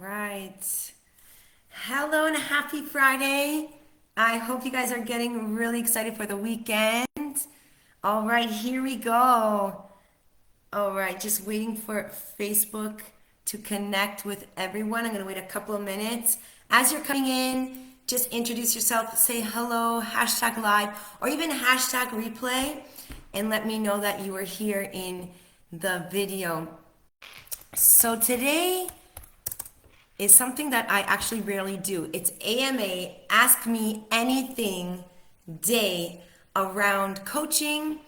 right. Hello and happy Friday. I hope you guys are getting really excited for the weekend. All right, here we go. All right, just waiting for Facebook to connect with everyone. I'm going to wait a couple of minutes. As you're coming in, just introduce yourself, say hello, hashtag live, or even hashtag replay, and let me know that you are here in the video. So today is something that I actually rarely do. It's AMA, Ask Me Anything Day around coaching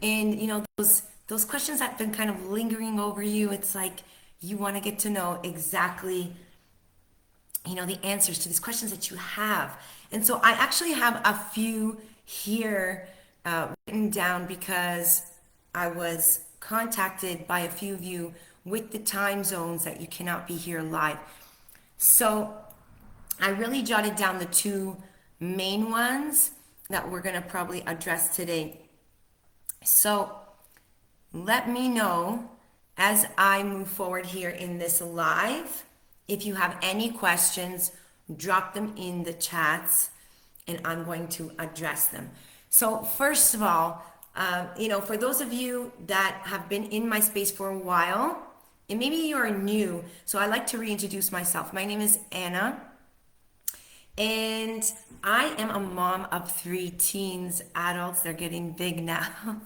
and those questions that have been kind of lingering over you. It's like you want to get to know exactly the answers to these questions that you have. And so I actually have a few here written down because I was contacted by a few of you with the time zones that you cannot be here live. So I really jotted down the two main ones that we're going to probably address today. So let me know as I move forward here in this live. If you have any questions, drop them in the chats and I'm going to address them. So first of all, for those of you that have been in my space for a while, and maybe you're new, so I like to reintroduce myself. My name is Anna, and I am a mom of three teens, adults. They're getting big now,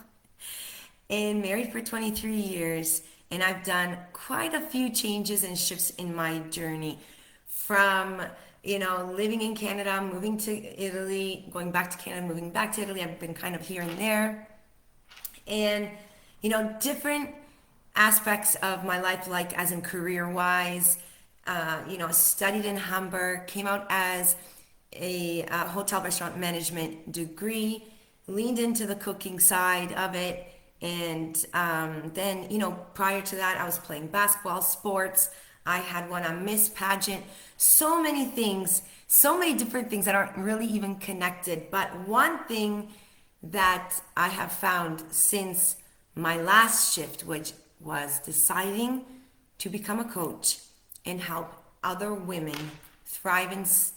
and married for 23 years. And I've done quite a few changes and shifts in my journey from, living in Canada, moving to Italy, going back to Canada, moving back to Italy. I've been kind of here and there. And, different aspects of my life, like as in career wise, studied in Hamburg, came out as a hotel restaurant management degree, leaned into the cooking side of it. And then, prior to that, I was playing basketball, sports. I had won a Miss pageant, so many things, so many different things that aren't really even connected. But one thing that I have found since my last shift, which was deciding to become a coach and help other women thrive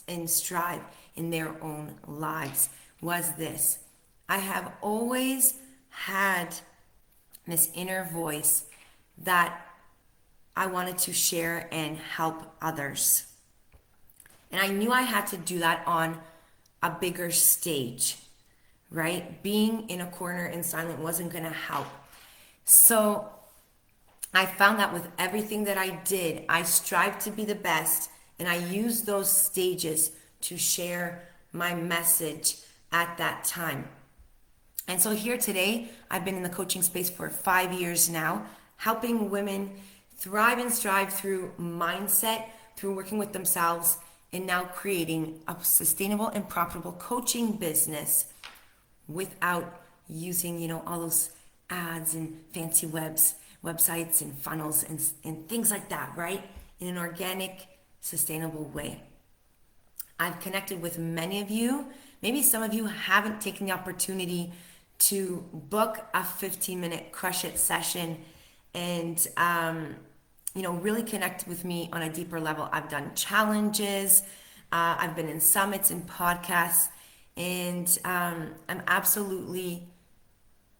and strive in their own lives, was this. I have always had this inner voice that I wanted to share and help others. And I knew I had to do that on a bigger stage, right? Being in a corner and silent wasn't going to help. So I found that with everything that I did, I strived to be the best, and I used those stages to share my message at that time. And so here today, I've been in the coaching space for 5 years now, helping women thrive and strive through mindset, through working with themselves, and now creating a sustainable and profitable coaching business without using, all those ads and fancy websites and funnels and things like that, right? In an organic, sustainable way. I've connected with many of you. Maybe some of you haven't taken the opportunity to book a 15-minute Crush It session and, really connect with me on a deeper level. I've done challenges. I've been in summits and podcasts. And I'm absolutely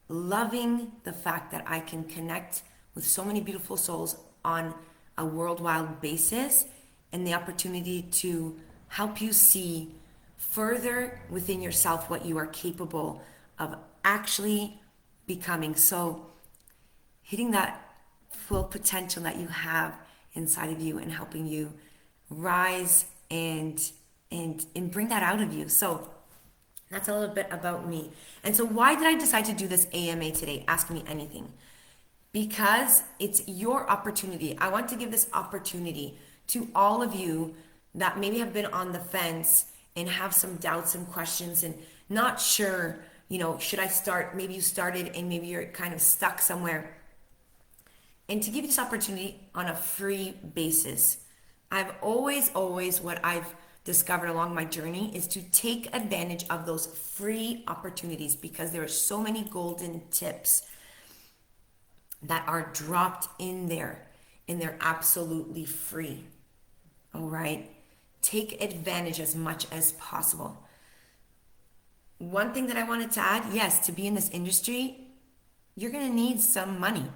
loving the fact that I can connect with so many beautiful souls on a worldwide basis and the opportunity to help you see further within yourself what you are capable of actually becoming. So hitting that full potential that you have inside of you and helping you rise and bring that out of you. So that's a little bit about me. And so why did I decide to do this AMA today? Ask Me Anything. Because it's your opportunity. I want to give this opportunity to all of you that maybe have been on the fence and have some doubts and questions and not sure, should I start? Maybe you started and maybe you're kind of stuck somewhere. And to give you this opportunity on a free basis. I've always, what I've discovered along my journey is to take advantage of those free opportunities because there are so many golden tips that are dropped in there and they're absolutely free. All right. Take advantage as much as possible. One thing that I wanted to add, yes, to be in this industry, you're going to need some money,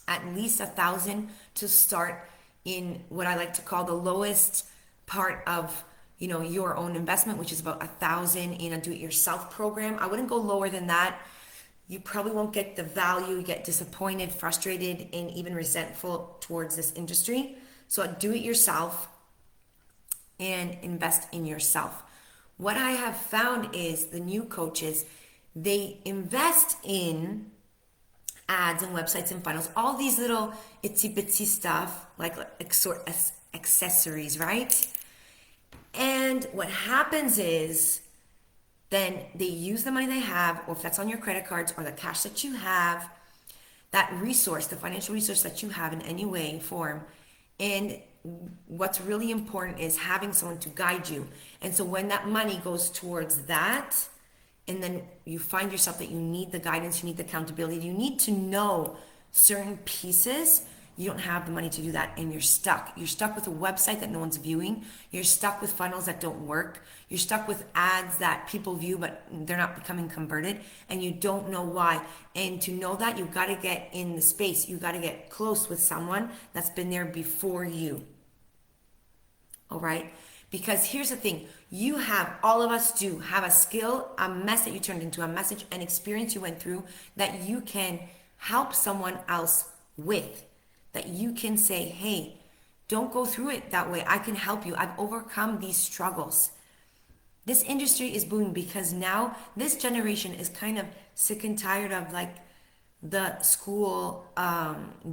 at least 1,000 to start in what I like to call the lowest part of your own investment, which is about 1,000 in a do-it-yourself program. I wouldn't go lower than that. You probably won't get the value. You get disappointed, frustrated, and even resentful towards this industry. So do it yourself and invest in yourself. What I have found is the new coaches, they invest in ads and websites and funnels, all these little itsy bitsy stuff, like accessories, right? And what happens is then they use the money they have, or if that's on your credit cards or the cash that you have, that resource, the financial resource that you have in any way, form. And what's really important is having someone to guide you. And so when that money goes towards that, and then you find yourself that you need the guidance, you need the accountability, you need to know certain pieces, you don't have the money to do that, and you're stuck. You're stuck with a website that no one's viewing. You're stuck with funnels that don't work. You're stuck with ads that people view, but they're not becoming converted, and you don't know why. And to know that, you've got to get in the space. You've got to get close with someone that's been there before you. All right? Because here's the thing, you have, all of us do, have a skill, a mess that you turned into, a message, an experience you went through that you can help someone else with. That you can say, hey, don't go through it that way. I can help you. I've overcome these struggles. This industry is booming because now this generation is kind of sick and tired of like the school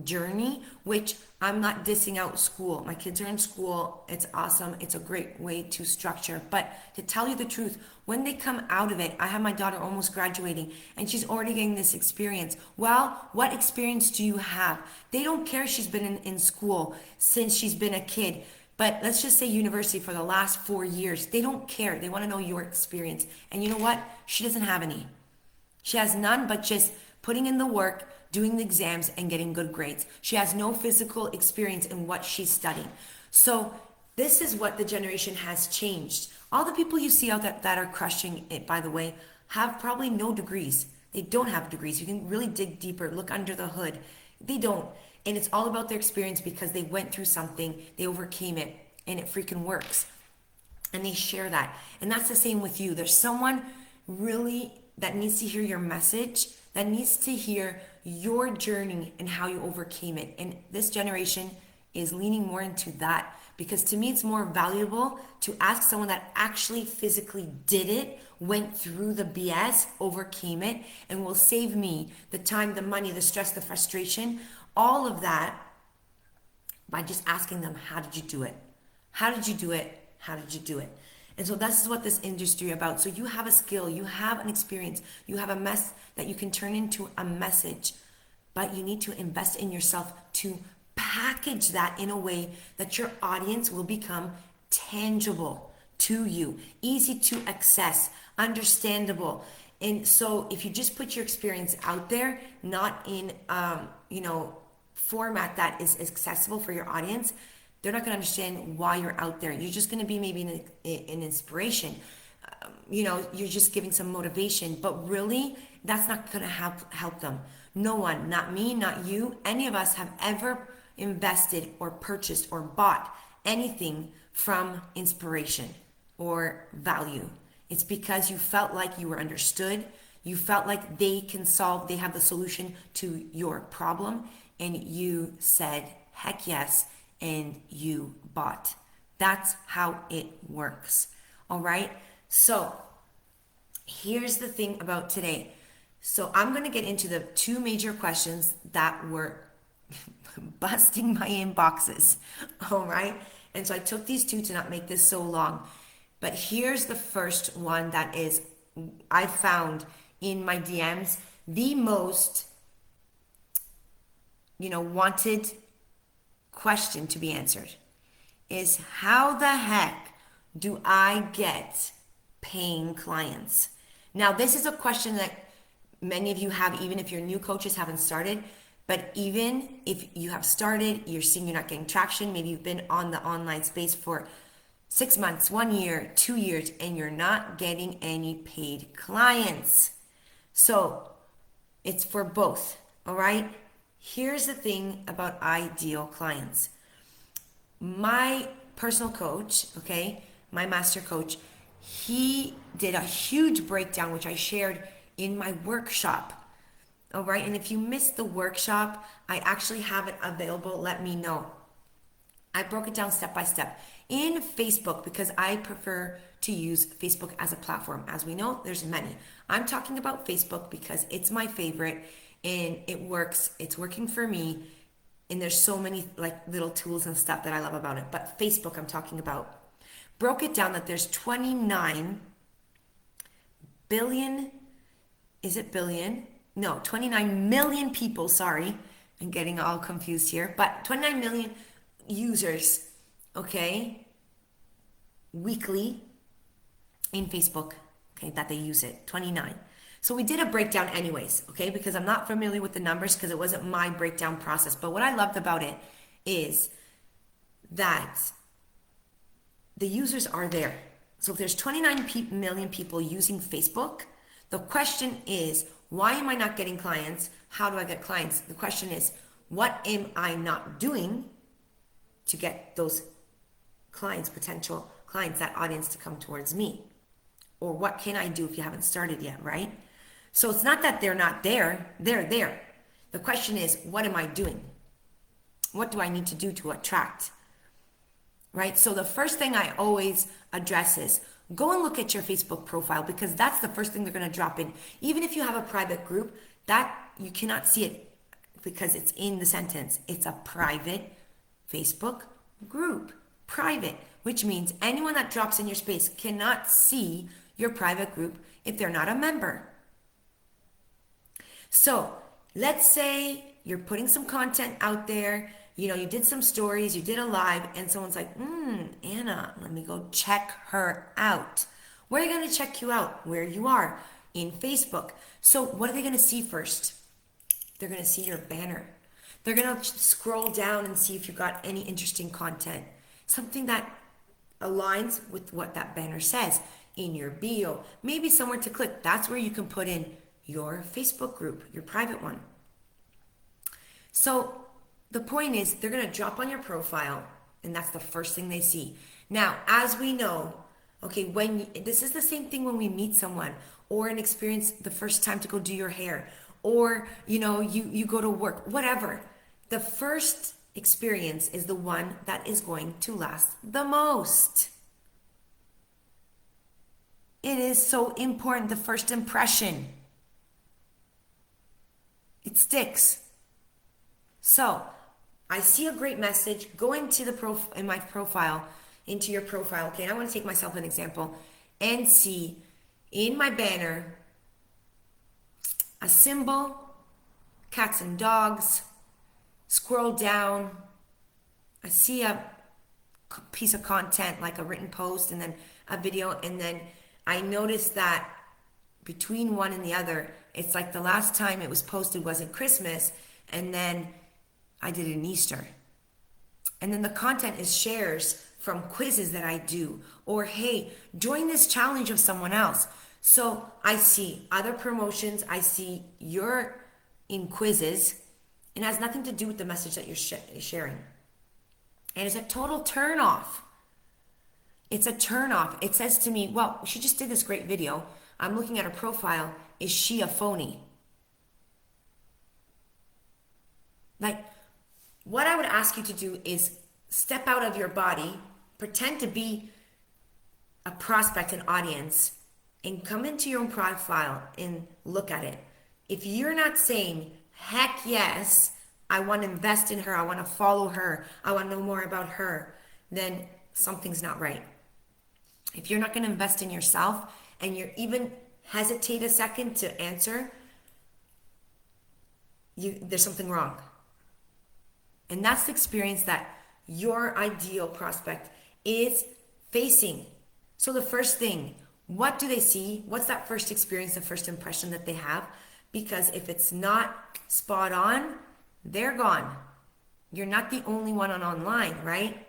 journey, which I'm not dissing out school. My kids are in school. It's awesome. It's a great way to structure. But to tell you the truth, when they come out of it, I have my daughter almost graduating and she's already getting this experience. Well, what experience do you have? They don't care if she's been in school since she's been a kid. But let's just say university for the last 4 years. They don't care. They want to know your experience. And you know what? She doesn't have any. She has none but just putting in the work, doing the exams, and getting good grades. She has no physical experience in what she's studying. So this is what the generation has changed. All the people you see out there that are crushing it, by the way, have probably no degrees. They don't have degrees. You can really dig deeper, look under the hood. They don't. And it's all about their experience because they went through something, they overcame it, and it freaking works. And they share that. And that's the same with you. There's someone really that needs to hear your message, that needs to hear your journey and how you overcame it. And this generation is leaning more into that because to me it's more valuable to ask someone that actually physically did it, went through the BS, overcame it, and will save me the time, the money, the stress, the frustration, all of that, by just asking them, how did you do it? How did you do it? How did you do it? And so this is what this industry is about. So you have a skill, you have an experience, you have a mess that you can turn into a message, but you need to invest in yourself to package that in a way that your audience will become tangible to you, easy to access, understandable. And so if you just put your experience out there, not in, format that is accessible for your audience, they're not going to understand why you're out there. You're just going to be maybe an inspiration. You're just giving some motivation, but really that's not going to help them. No one, not me, not you, any of us have ever invested or purchased or bought anything from inspiration or value. It's because you felt like you were understood. You felt like they have the solution to your problem, and you said, heck yes, and you bought. That's how it works. All right. So here's the thing about today. So I'm going to get into the two major questions that were busting my inboxes. All right. And so I took these two to not make this so long. But here's the first one that is, I found in my DMs, the most, wanted question to be answered is, how the heck do I get paying clients? Now, this is a question that many of you have, even if your new coaches haven't started. But even if you have started, you're seeing you're not getting traction, maybe you've been on the online space for 6 months, 1 year, 2 years, and you're not getting any paid clients. So it's for both, all right? Here's the thing about ideal clients. My personal coach, okay, my master coach, he did a huge breakdown, which I shared in my workshop. All right, and if you missed the workshop, I actually have it available. Let me know. I broke it down step by step in Facebook because I prefer to use Facebook as a platform. As we know, there's many. I'm talking about Facebook because it's my favorite and it works. It's working for me. And there's so many like little tools and stuff that I love about it. But Facebook, I'm talking about. Broke it down that there's 29 billion. Is it billion? No, 29 million people, sorry. I'm getting all confused here, but 29 million users, okay, weekly in Facebook, okay, that they use it, 29. So we did a breakdown anyways, okay, because I'm not familiar with the numbers because it wasn't my breakdown process. But what I loved about it is that the users are there. So if there's 29 million people using Facebook, the question is, why am I not getting clients? How do I get clients? The question is, what am I not doing to get those clients, potential clients, that audience to come towards me? Or what can I do if you haven't started yet, right? So it's not that they're not there, they're there. The question is, what am I doing? What do I need to do to attract? Right? So the first thing I always address is, go and look at your Facebook profile because that's the first thing they're going to drop in. Even if you have a private group, that you cannot see it because it's in the sentence. It's a private Facebook group. Private, which means anyone that drops in your space cannot see your private group if they're not a member. So let's say you're putting some content out there. You did some stories, you did a live, and someone's like, Anna, let me go check her out. Where are you going to check you out? Where you are, in Facebook. So what are they going to see first? They're going to see your banner. They're going to scroll down and see if you've got any interesting content. Something that aligns with what that banner says in your bio. Maybe somewhere to click. That's where you can put in your Facebook group, your private one. So the point is, they're going to drop on your profile, and that's the first thing they see. Now, as we know, okay, this is the same thing when we meet someone or an experience the first time to go do your hair, or you go to work, whatever. The first experience is the one that is going to last the most. It is so important, the first impression. It sticks. So I see a great message, go into my profile, into your profile, okay, and I want to take myself an example, and see in my banner a symbol, cats and dogs, scroll down, I see a piece of content like a written post and then a video, and then I notice that between one and the other, it's like the last time it was posted was at Christmas, and then I did it in Easter. And then the content is shares from quizzes that I do, or hey, join this challenge of someone else. So I see other promotions, I see you're in quizzes, and it has nothing to do with the message that you're sharing. And it's a total turn off. It's a turn off. It says to me, well, she just did this great video. I'm looking at her profile. Is she a phony? Like, what I would ask you to do is step out of your body, pretend to be a prospect, an audience, and come into your own profile and look at it. If you're not saying, heck yes, I want to invest in her, I want to follow her, I want to know more about her, then something's not right. If you're not going to invest in yourself and you're even hesitate a second to answer, there's something wrong. And that's the experience that your ideal prospect is facing. So the first thing, what do they see? What's that first experience, the first impression that they have? Because if it's not spot on, They're gone. You're not the only one on online, right?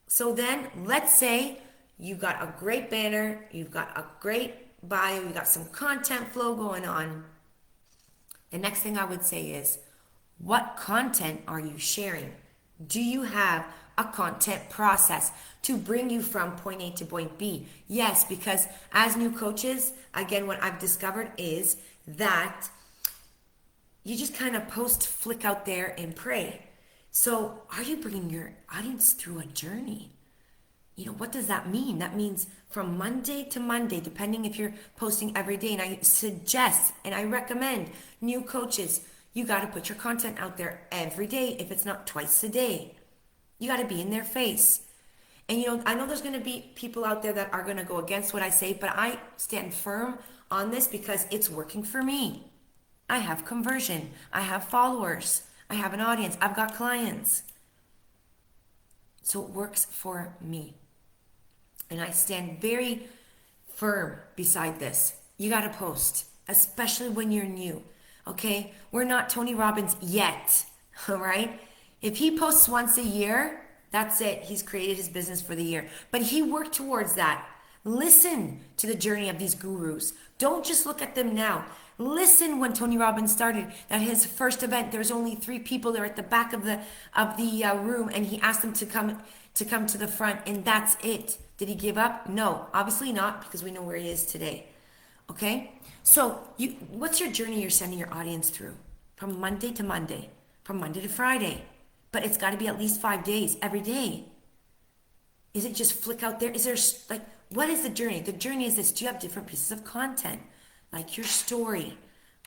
So then let's say you've got a great banner, you've got a great bio, you got some content flow going on. The next thing I would say is, what content are you sharing? Do you have a content process to bring you from point A to point B? Yes, because as new coaches, again, what I've discovered is that you just kind of post, flick out there and pray. So are you bringing your audience through a journey? What does that mean? That means from Monday to Monday, depending if you're posting every day. And I suggest and I recommend new coaches, you got to put your content out there every day, if it's not twice a day. You got to be in their face. And I know there's going to be people out there that are going to go against what I say, but I stand firm on this because it's working for me. I have conversion. I have followers. I have an audience. I've got clients. So it works for me. And I stand very firm beside this. You got to post, especially when you're new. Okay? We're not Tony Robbins yet. All right? If he posts once a year, that's it. He's created his business for the year. But he worked towards that. Listen to the journey of these gurus. Don't just look at them now. Listen when Tony Robbins started at his first event. There's only 3 people there at the back of the room, and he asked them to come to the front, and that's it. Did he give up? No, obviously not, because we know where he is today. Okay? So what's your journey you're sending your audience through? From Monday to Monday, from Monday to Friday. But it's got to be at least 5 days, every day. Is it just flick out there? Is there, what is the journey? The journey is this. Do you have different pieces of content? Like your story,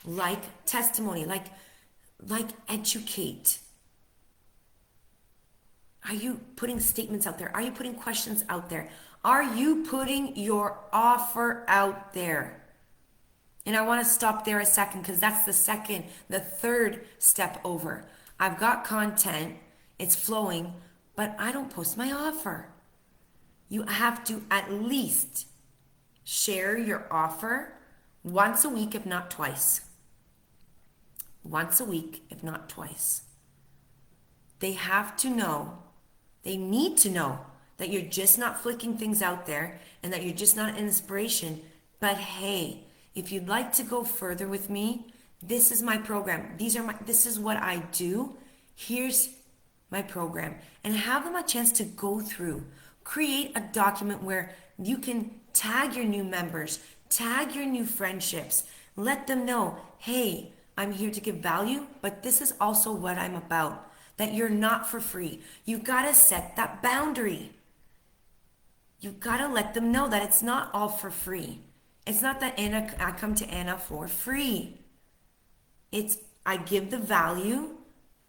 like testimony, like educate. Are you putting statements out there? Are you putting questions out there? Are you putting your offer out there? And I want to stop there a second, because that's the third step over. I've got content, it's flowing, but I don't post my offer. You have to at least share your offer once a week, if not twice. Once a week, if not twice. They have to know, they need to know that you're just not flicking things out there and that you're just not an inspiration. But hey, if you'd like to go further with me, this is my program. This is what I do. Here's my program. And have them a chance to go through. Create a document where you can tag your new members, tag your new friendships. Let them know, hey, I'm here to give value, but this is also what I'm about. That you're not for free. You gotta set that boundary. You gotta let them know that it's not all for free. It's not that I come to Anna for free. It's I give the value,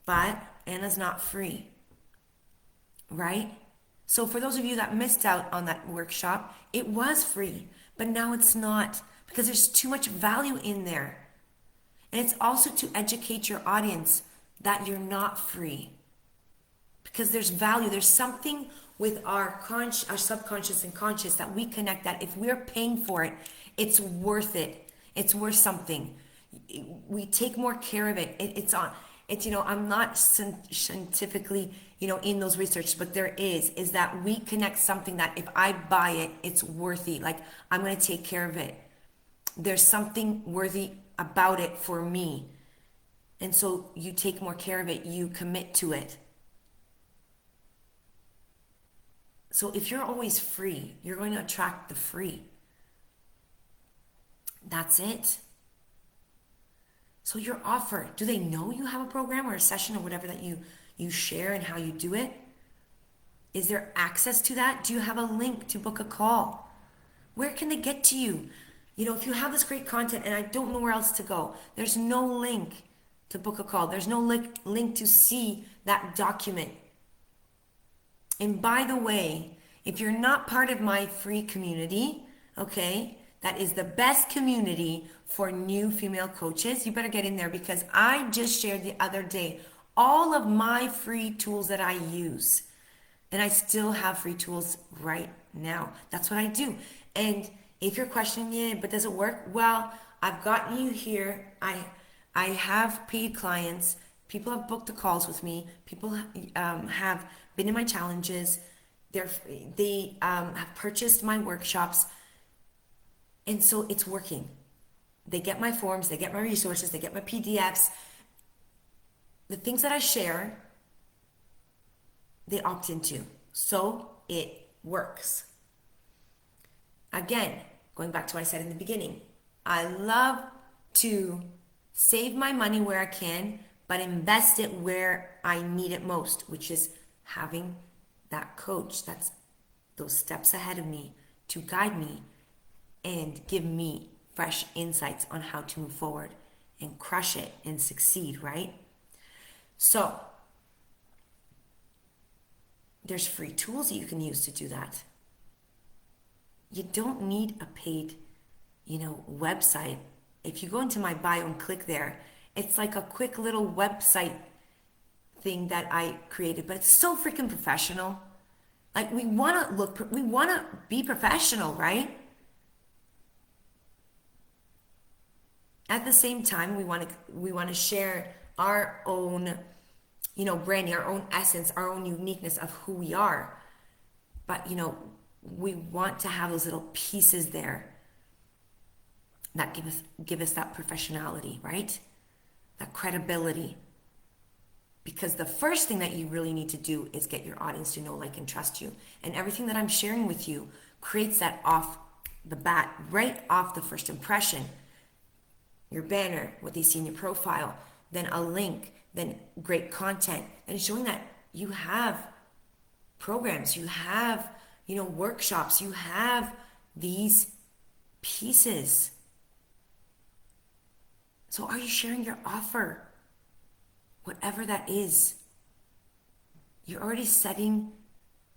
but Anna's not free. Right? So for those of you that missed out on that workshop, it was free, but now it's not, because there's too much value in there. And it's also to educate your audience that you're not free, because there's value. There's something with our subconscious and conscious that we connect, that if we're paying for it, it's worth it. It's worth something. We take more care of it. I'm not scientifically, in those research, but there is that we connect something that if I buy it, it's worthy. Like, I'm going to take care of it. There's something worthy about it for me. And so you take more care of it, you commit to it. So if you're always free, you're going to attract the free. That's it. So your offer, do they know you have a program or a session or whatever that you share and how you do it? Is there access to that? Do you have a link to book a call? Where can they get to you? If you have this great content and I don't know where else to go, there's no link to book a call. There's no link to see that document. And by the way, if you're not part of my free community, okay, that is the best community for new female coaches, you better get in there, because I just shared the other day all of my free tools that I use. And I still have free tools right now. That's what I do. And if you're questioning it, but does it work? Well, I've gotten you here. I I have paid clients. People have booked the calls with me. People have been in my challenges. They have purchased my workshops. And so it's working. They get my forms, they get my resources, they get my PDFs. The things that I share, they opt into. So it works. Again, going back to what I said in the beginning, I love to save my money where I can, but invest it where I need it most, which is having that coach that's those steps ahead of me to guide me and give me fresh insights on how to move forward and crush it and succeed, right? So there's free tools that you can use to do that. You don't need a paid, website. If you go into my bio and click there, it's like a quick little website thing that I created, but it's so freaking professional. Like we want to be professional, right? At the same time, we want to share our own, branding, our own essence, our own uniqueness of who we are. But, we want to have those little pieces there that give us that professionality, right? That credibility. Because the first thing that you really need to do is get your audience to know, like, and trust you. And everything that I'm sharing with you creates that off the bat, right off the first impression. Your banner, what they see in your profile, then a link, then great content, and showing that you have programs, you have, workshops, you have these pieces. So are you sharing your offer? Whatever that is. You're already setting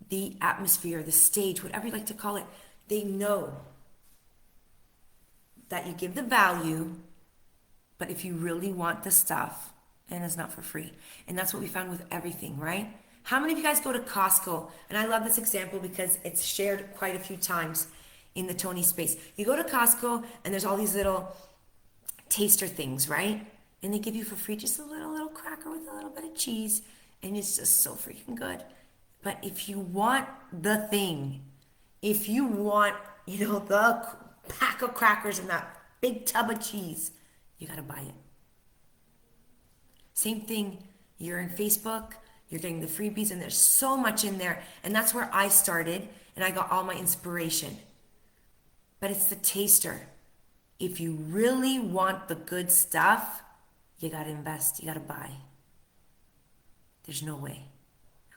the atmosphere, the stage, whatever you like to call it. They know that you give the value, but if you really want the stuff, and it's not for free. And that's what we found with everything, right? How many of you guys go to Costco? And I love this example because it's shared quite a few times in the Tony space. You go to Costco and there's all these little taster things, right? And they give you for free just a little cracker with a little bit of cheese, and it's just so freaking good. But if you want the thing, if you want, the pack of crackers and that big tub of cheese, you gotta buy it. Same thing, you're in Facebook, you're getting the freebies, and there's so much in there. And that's where I started, and I got all my inspiration. But it's the taster. If you really want the good stuff, you gotta invest, you gotta buy. There's no way,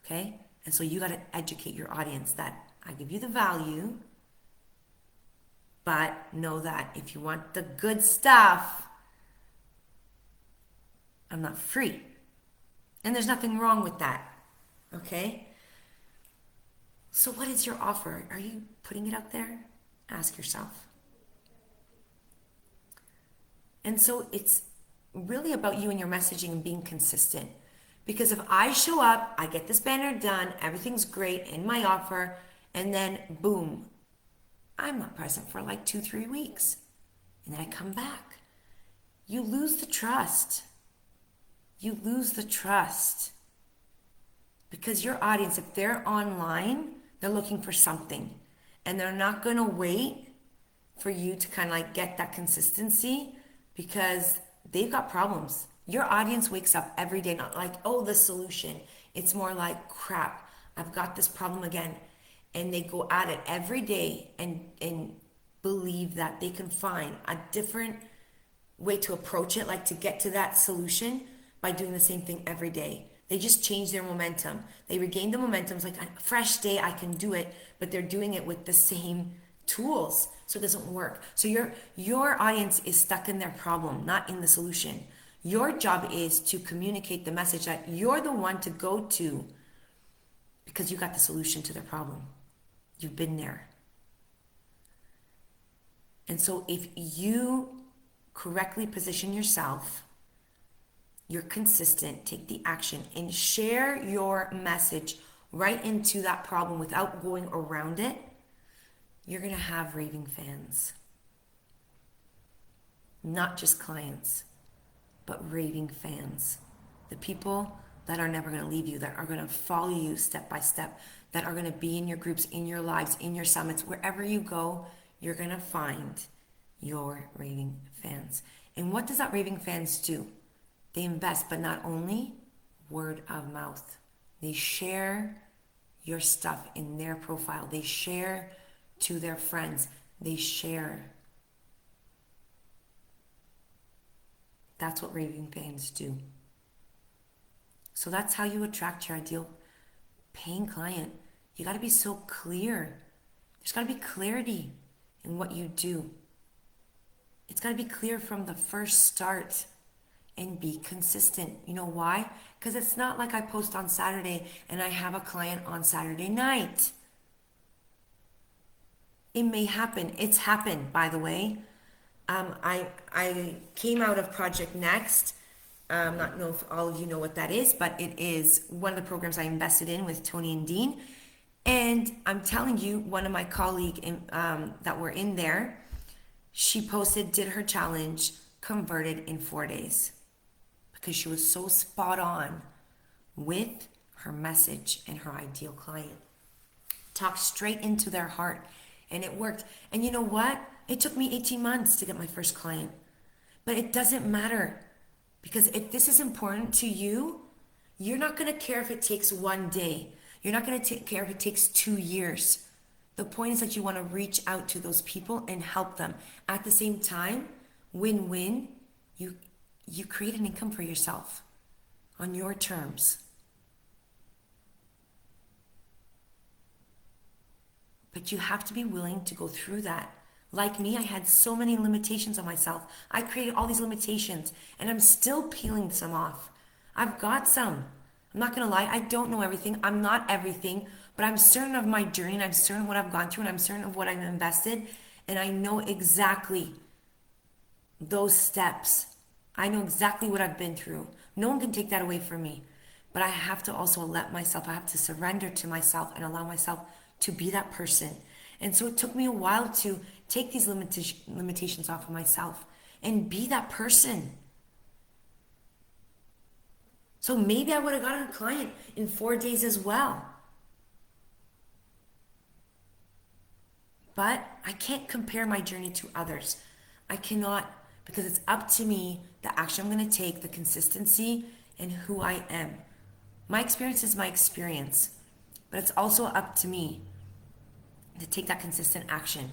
okay? And so you gotta educate your audience that I give you the value, but know that if you want the good stuff, I'm not free. And there's nothing wrong with that, okay? So what is your offer? Are you putting it out there? Ask yourself. And so it's really about you and your messaging and being consistent. Because if I show up, I get this banner done, everything's great in my offer, and then boom, I'm not present for like 2-3 weeks. And then I come back. You lose the trust. You lose the trust. Because your audience, if they're online, they're looking for something. And they're not going to wait for you to kind of like get that consistency because they've got problems. Your audience wakes up every day, not like, oh, the solution. It's more like, crap, I've got this problem again. And they go at it every day and believe that they can find a different way to approach it, like to get to that solution by doing the same thing every day. They just change their momentum. They regain the momentum. It's like a fresh day, I can do it, but they're doing it with the same tools. So it doesn't work. So your audience is stuck in their problem, not in the solution. Your job is to communicate the message that you're the one to go to because you got the solution to their problem. You've been there. And so if you correctly position yourself, you're consistent, take the action, and share your message right into that problem without going around it, you're going to have raving fans. Not just clients. but raving fans. The people that are never going to leave you, that are going to follow you step by step, that are going to be in your groups, in your lives, in your summits, wherever you go, you're going to find your raving fans. And what does that raving fans do? They invest, but not only word of mouth. They share your stuff in their profile. They share to their friends. They share. That's what raving fans do. So that's how you attract your ideal paying client. You got to be so clear. There's got to be clarity in what you do. It's got to be clear from the first start and be consistent. You know why? Because it's not like I post on Saturday and I have a client on Saturday night. It may happen. It's happened, by the way. I came out of Project Next. Not know if all of you know what that is, but it is one of the programs I invested in with Tony and Dean. And I'm telling you, one of my colleagues that were in there, she posted, did her challenge, converted in 4 days because she was so spot on with her message and her ideal client. Talked straight into their heart, and it worked. And you know what? It took me 18 months to get my first client, but it doesn't matter because if this is important to you, you're not going to care if it takes 1 day. You're not going to care if it takes 2 years. The point is that you want to reach out to those people and help them. At the same time, win-win, you create an income for yourself on your terms. But you have to be willing to go through that. Like me, I had so many limitations on myself. I created all these limitations and I'm still peeling some off. I've got some. I'm not gonna lie, I don't know everything. I'm not everything, but I'm certain of my journey and I'm certain of what I've gone through and I'm certain of what I've invested, and I know exactly those steps. I know exactly what I've been through. No one can take that away from me. But I have to also let myself, I have to surrender to myself and allow myself to be that person. And so it took me a while to take these limitations off of myself and be that person. So maybe I would have gotten a client in 4 days as well. But I can't compare my journey to others. I cannot, because it's up to me, the action I'm going to take, the consistency, and who I am. My experience is my experience, but it's also up to me to take that consistent action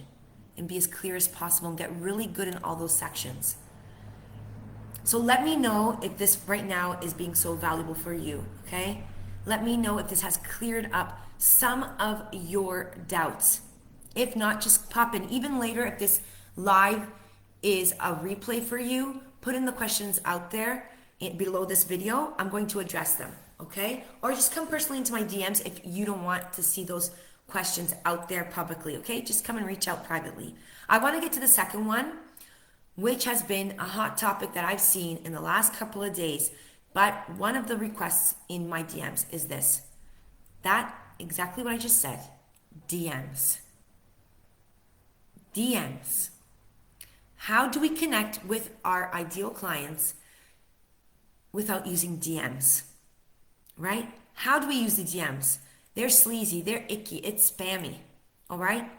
and be as clear as possible and get really good in all those sections. So let me know if this right now is being so valuable for you, okay? Let me know if this has cleared up some of your doubts. If not, just pop in. Even later, if this live is a replay for you, put in the questions out there below this video. I'm going to address them, okay? Or just come personally into my DMs if you don't want to see those questions out there publicly, okay? Just come and reach out privately. I want to get to the second one, which has been a hot topic that I've seen in the last couple of days. But one of the requests in my DMs is this. That, exactly what I just said, DMs. DMs. How do we connect with our ideal clients without using DMs, right? How do we use the DMs? They're sleazy, they're icky, it's spammy, all right?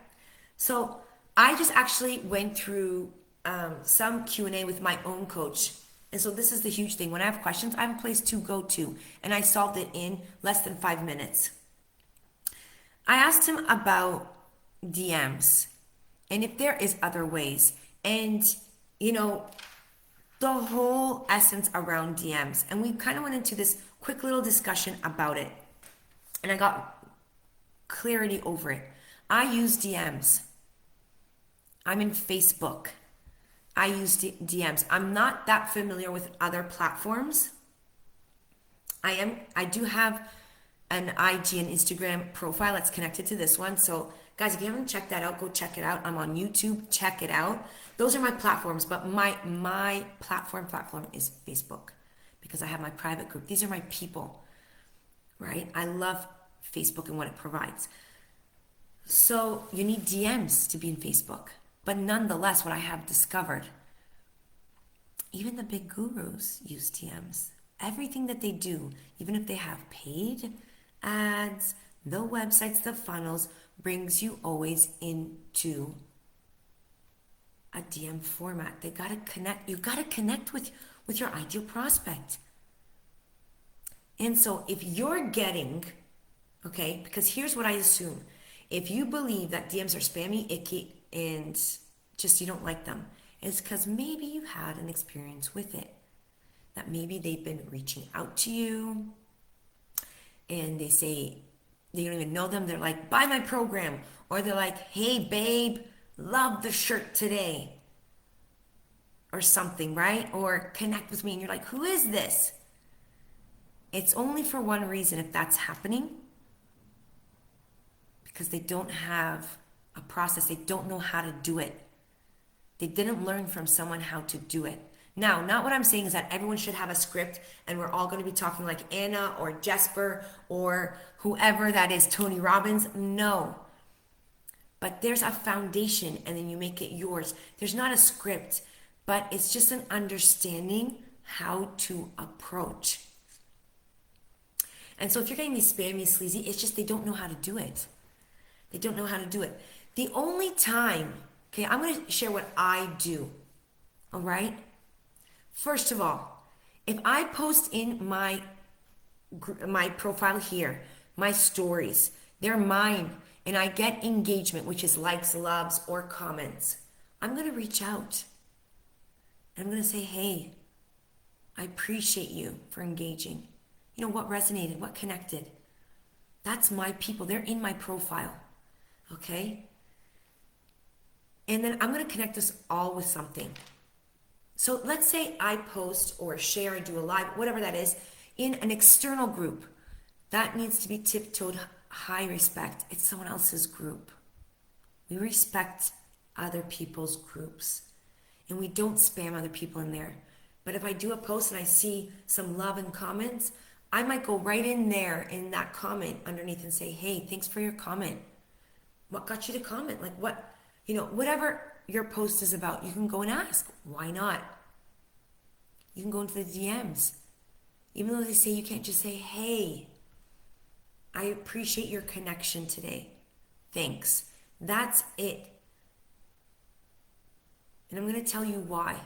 So I just actually went through some Q&A with my own coach. And so this is the huge thing. When I have questions, I have a place to go to, and I solved it in less than 5 minutes. I asked him about DMs and if there is other ways, and the whole essence around DMs. And we kind of went into this quick little discussion about it, and I got clarity over it. I use DMs. I'm in Facebook. I use DMs. I'm not that familiar with other platforms. I do have an IG and Instagram profile that's connected to this one. So guys, if you haven't checked that out, go check it out. I'm on YouTube. Check it out. Those are my platforms, but my platform is Facebook because I have my private group. These are my people, right? I love Facebook and what it provides. So you need DMs to be in Facebook. But nonetheless, what I have discovered Even the big gurus use DMs. Everything that they do, even if they have paid ads, the websites, the funnels, brings you always into a DM format. They gotta connect. You gotta connect with your ideal prospect. And so if you're getting, okay, because here's what I assume. If you believe that DMs are spammy, icky, and just you don't like them, it's because maybe you had an experience with it. That maybe they've been reaching out to you and they say, they don't even know them. They're like, buy my program. Or they're like, hey, babe, love the shirt today. Or something, right? Or connect with me. And you're like, who is this? It's only for one reason if that's happening. Because they don't have a process. They don't know how to do it. They didn't learn from someone how to do it. Now, not what I'm saying is that everyone should have a script and we're all going to be talking like Anna or Jesper or whoever that is, Tony Robbins. No. But there's a foundation and then you make it yours. There's not a script, but it's just an understanding how to approach. And so if you're getting these spammy, sleazy, it's just they don't know how to do it. They don't know how to do it. The only time, okay, I'm going to share what I do, all right? First of all, if I post in my profile here, my stories, they're mine, and I get engagement, which is likes, loves, or comments, I'm going to reach out. And I'm going to say, hey, I appreciate you for engaging. You know, what resonated, what connected. That's my people. They're in my profile, okay? And then I'm going to connect us all with something. So let's say I post or share, I do a live, whatever that is, in an external group. That needs to be tiptoed high respect. It's someone else's group. We respect other people's groups. And we don't spam other people in there. But if I do a post and I see some love and comments, I might go right in there in that comment underneath and say, hey, thanks for your comment. What got you to comment? Like what, you know, whatever your post is about, you can go and ask. Why not? You can go into the DMs. Even though they say you can't, just say, hey, I appreciate your connection today. Thanks. That's it. And I'm going to tell you why.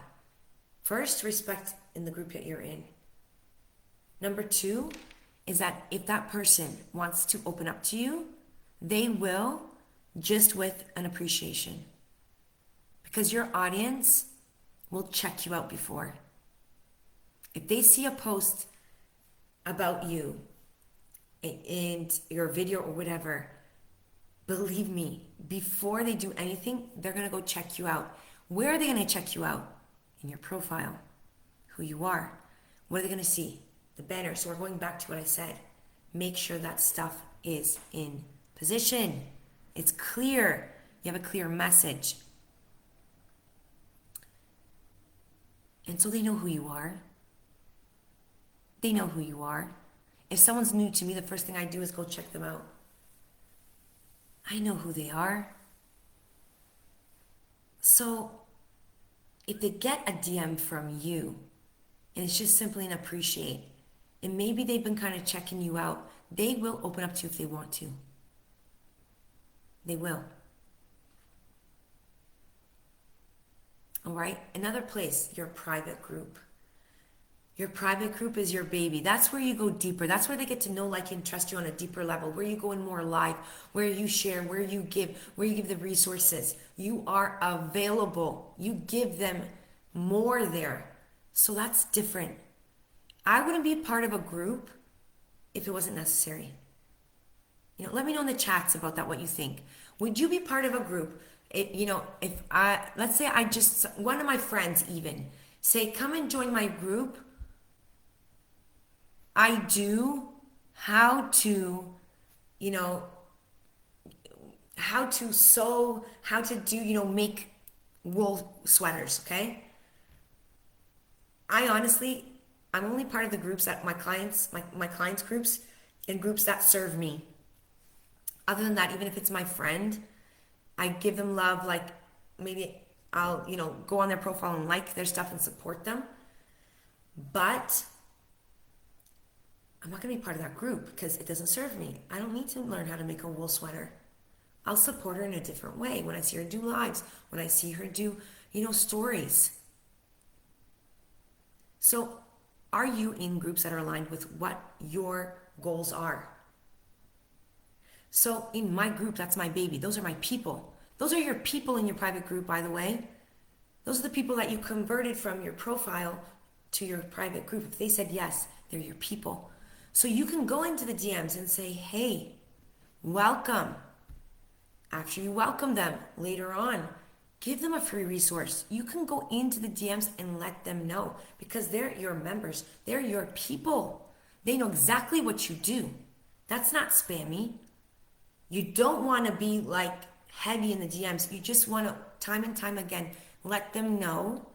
First, respect in the group that you're in. Number two is that if that person wants to open up to you, they will, just with an appreciation. Because your audience will check you out before. If they see a post about you in your video or whatever, believe me, before they do anything, they're going to go check you out. Where are they going to check you out? In your profile, who you are. What are they going to see? The banner. So we're going back to what I said. Make sure that stuff is in position. It's clear. You have a clear message. And so they know who you are. They know who you are. If someone's new to me, the first thing I do is go check them out. I know who they are. So if they get a DM from you, and it's just simply an appreciate, and maybe they've been kind of checking you out, they will open up to you if they want to. They will. All right? Another place, your private group. Your private group is your baby. That's where you go deeper. That's where they get to know, like, and trust you on a deeper level, where you go in more live, where you share, where you give the resources. You are available. You give them more there. So that's different. I wouldn't be part of a group if it wasn't necessary. You know, let me know in the chats about that, what you think. Would you be part of a group? Let's say one of my friends even say, come and join my group. I do how to sew, how to do, make wool sweaters, okay? I'm only part of the groups that my clients groups and groups that serve me. Other than that, even if it's my friend, I give them love, like maybe I'll, go on their profile and like their stuff and support them. But I'm not going to be part of that group because it doesn't serve me. I don't need to learn how to make a wool sweater. I'll support her in a different way when I see her do lives, when I see her do, stories. So, are you in groups that are aligned with what your goals are? So, in my group, that's my baby. Those are my people. Those are your people in your private group, by the way. Those are the people that you converted from your profile to your private group. If they said yes, they're your people. So you can go into the DMs and say, hey, welcome. After you welcome them later on, give them a free resource. You can go into the DMs and let them know because they're your members. They're your people. They know exactly what you do. That's not spammy. You don't want to be like heavy in the DMs. You just want to, time and time again, let them know,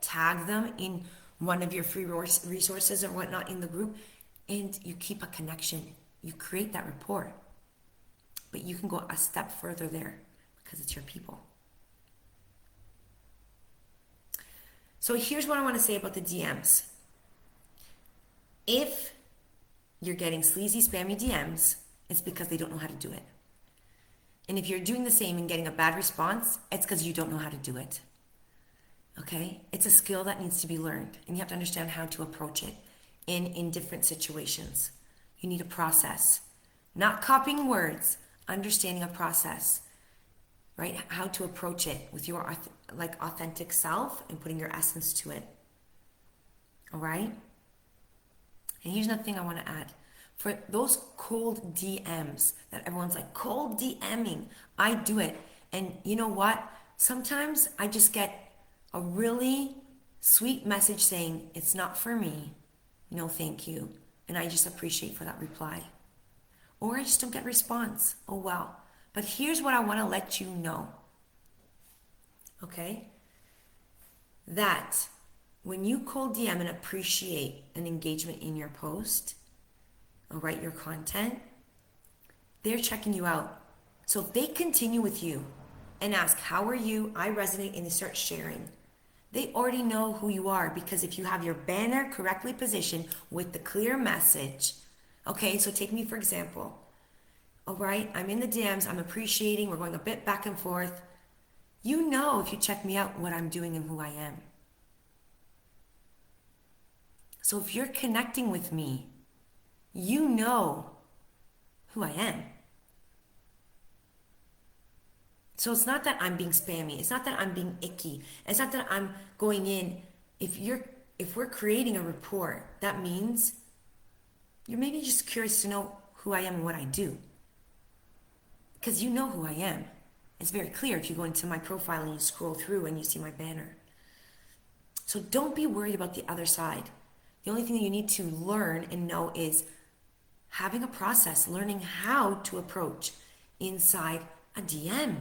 tag them in one of your free resources or whatnot in the group, and you keep a connection. You create that rapport. But you can go a step further there because it's your people. So here's what I want to say about the DMs. If you're getting sleazy, spammy DMs, it's because they don't know how to do it. And if you're doing the same and getting a bad response, it's because you don't know how to do it. Okay? It's a skill that needs to be learned, and you have to understand how to approach it in different situations. You need a process. Not copying words, understanding a process, right? How to approach it with your authentic self and putting your essence to it. All right? And here's another thing I want to add. For those cold DMs that everyone's like, cold DMing, I do it. And you know what? Sometimes I just get a really sweet message saying, it's not for me. No, thank you. And I just appreciate for that reply. Or I just don't get a response. Oh, well. But here's what I want to let you know. Okay? That when you cold DM and appreciate an engagement in your post, or write your content, they're checking you out. So if they continue with you and ask, how are you? I resonate, and they start sharing. They already know who you are because if you have your banner correctly positioned with the clear message, okay, so take me for example. All right, I'm in the DMs, I'm appreciating, we're going a bit back and forth. You know, if you check me out, what I'm doing and who I am. So if you're connecting with me, you know who I am. So it's not that I'm being spammy. It's not that I'm being icky. It's not that I'm going in. If we're creating a rapport, that means you're maybe just curious to know who I am and what I do. Because you know who I am. It's very clear if you go into my profile and you scroll through and you see my banner. So don't be worried about the other side. The only thing that you need to learn and know is having a process, learning how to approach inside a DM.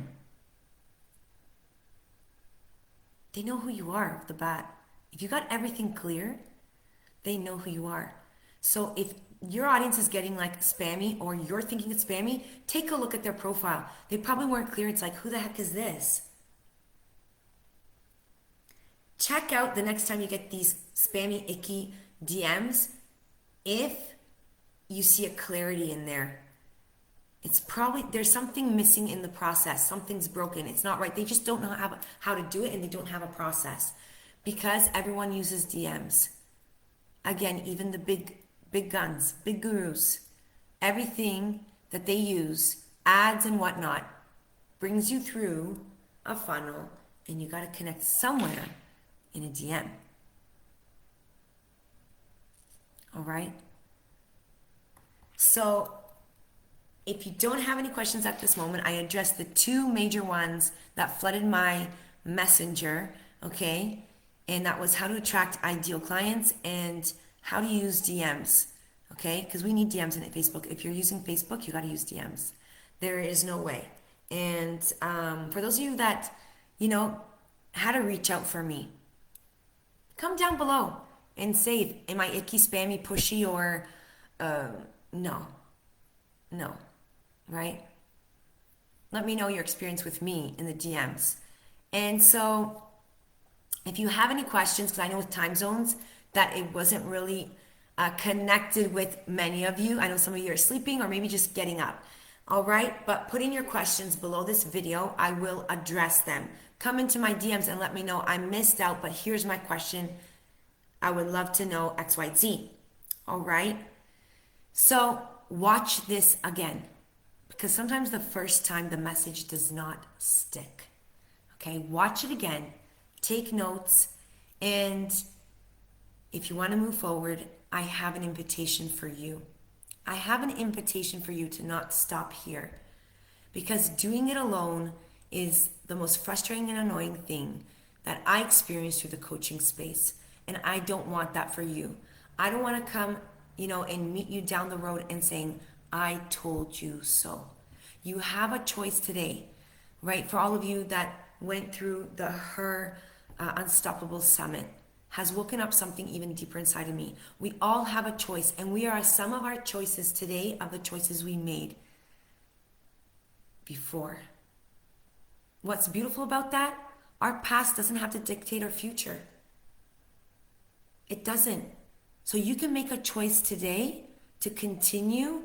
They know who you are off the bat. If you got everything clear, they know who you are. So if your audience is getting like spammy or you're thinking it's spammy, take a look at their profile. They probably weren't clear. It's like, who the heck is this? Check out the next time you get these spammy, icky DMs. If you see a clarity in there, it's probably there's something missing in the process. Something's broken. It's not right. They just don't know how to do it, and they don't have a process because everyone uses DMs. Again, even the big guns, big gurus, everything that they use, ads and whatnot, brings you through a funnel, and you got to connect somewhere in a DM. All right? So if you don't have any questions at this moment, I addressed the two major ones that flooded my messenger, okay? And that was how to attract ideal clients and how to use DMs, okay? Because we need DMs in Facebook. If you're using Facebook, you got to use DMs. There is no way. And for those of you that, how to reach out for me, come down below and say, am I icky, spammy, pushy, or no, right? Let me know your experience with me in the DMs. And so if you have any questions, because I know with time zones, that it wasn't really connected with many of you. I know some of you are sleeping or maybe just getting up. All right, but put in your questions below this video. I will address them. Come into my DMs and let me know I missed out, but here's my question. I would love to know XYZ. All right, so watch this again because sometimes the first time the message does not stick. Okay, watch it again, take notes, and if you want to move forward, I have an invitation for you. I have an invitation for you to not stop here because doing it alone is the most frustrating and annoying thing that I experience through the coaching space. And I don't want that for you. I don't want to come, and meet you down the road and saying, I told you so. You have a choice today, right? For all of you that went through the Her Unstoppable Summit, has woken up something even deeper inside of me. We all have a choice, and we are a sum of our choices today of the choices we made before. What's beautiful about that? Our past doesn't have to dictate our future. It doesn't. So you can make a choice today to continue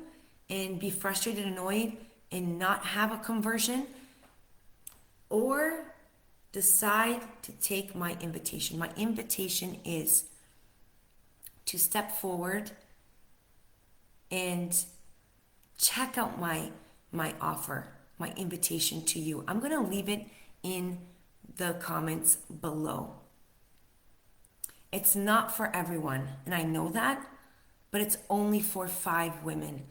and be frustrated, annoyed, and not have a conversion, or decide to take my invitation. My invitation is to step forward and check out my offer, my invitation to you. I'm going to leave it in the comments below. It's not for everyone, and I know that, but it's only for 5 women.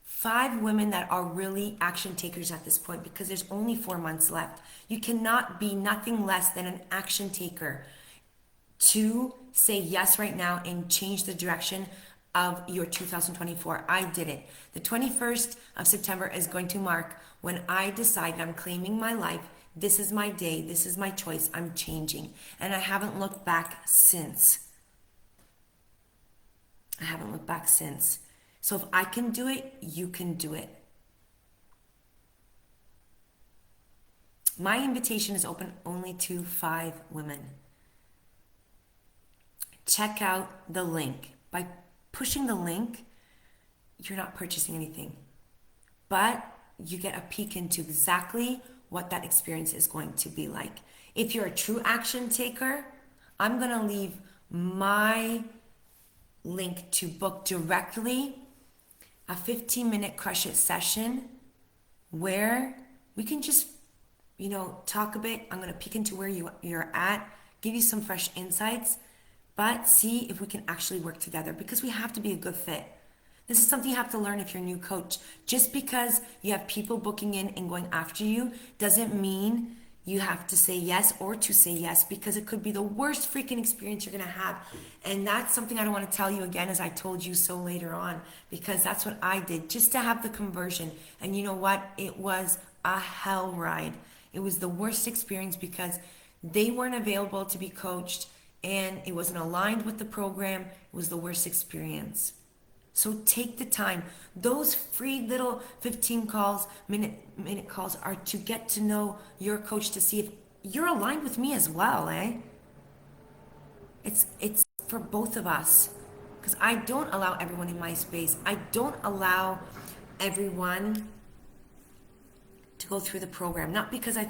5 women that are really action takers at this point because there's only 4 months left. You cannot be nothing less than an action taker to say yes right now and change the direction of your 2024. I did it. The 21st of September is going to mark when I decided I'm claiming my life. This is my day. This is my choice. I'm changing. And I haven't looked back since. I haven't looked back since. So if I can do it, you can do it. My invitation is open only to 5 women. Check out the link. By pushing the link, you're not purchasing anything, but you get a peek into exactly what that experience is going to be like. If you're a true action taker, I'm going to leave my link to book directly a 15-minute Crush It session where we can just, talk a bit. I'm going to peek into where you're at, give you some fresh insights, but see if we can actually work together because we have to be a good fit. This is something you have to learn if you're a new coach. Just because you have people booking in and going after you doesn't mean you have to say yes or to say yes, because it could be the worst freaking experience you're going to have. And that's something I don't want to tell you again as I told you so later on, because that's what I did just to have the conversion. And you know what? It was a hell ride. It was the worst experience because they weren't available to be coached and it wasn't aligned with the program. It was the worst experience. So take the time. Those free little 15 calls, minute calls are to get to know your coach, to see if you're aligned with me as well, eh? It's for both of us, because I don't allow everyone in my space. I don't allow everyone to go through the program, not because I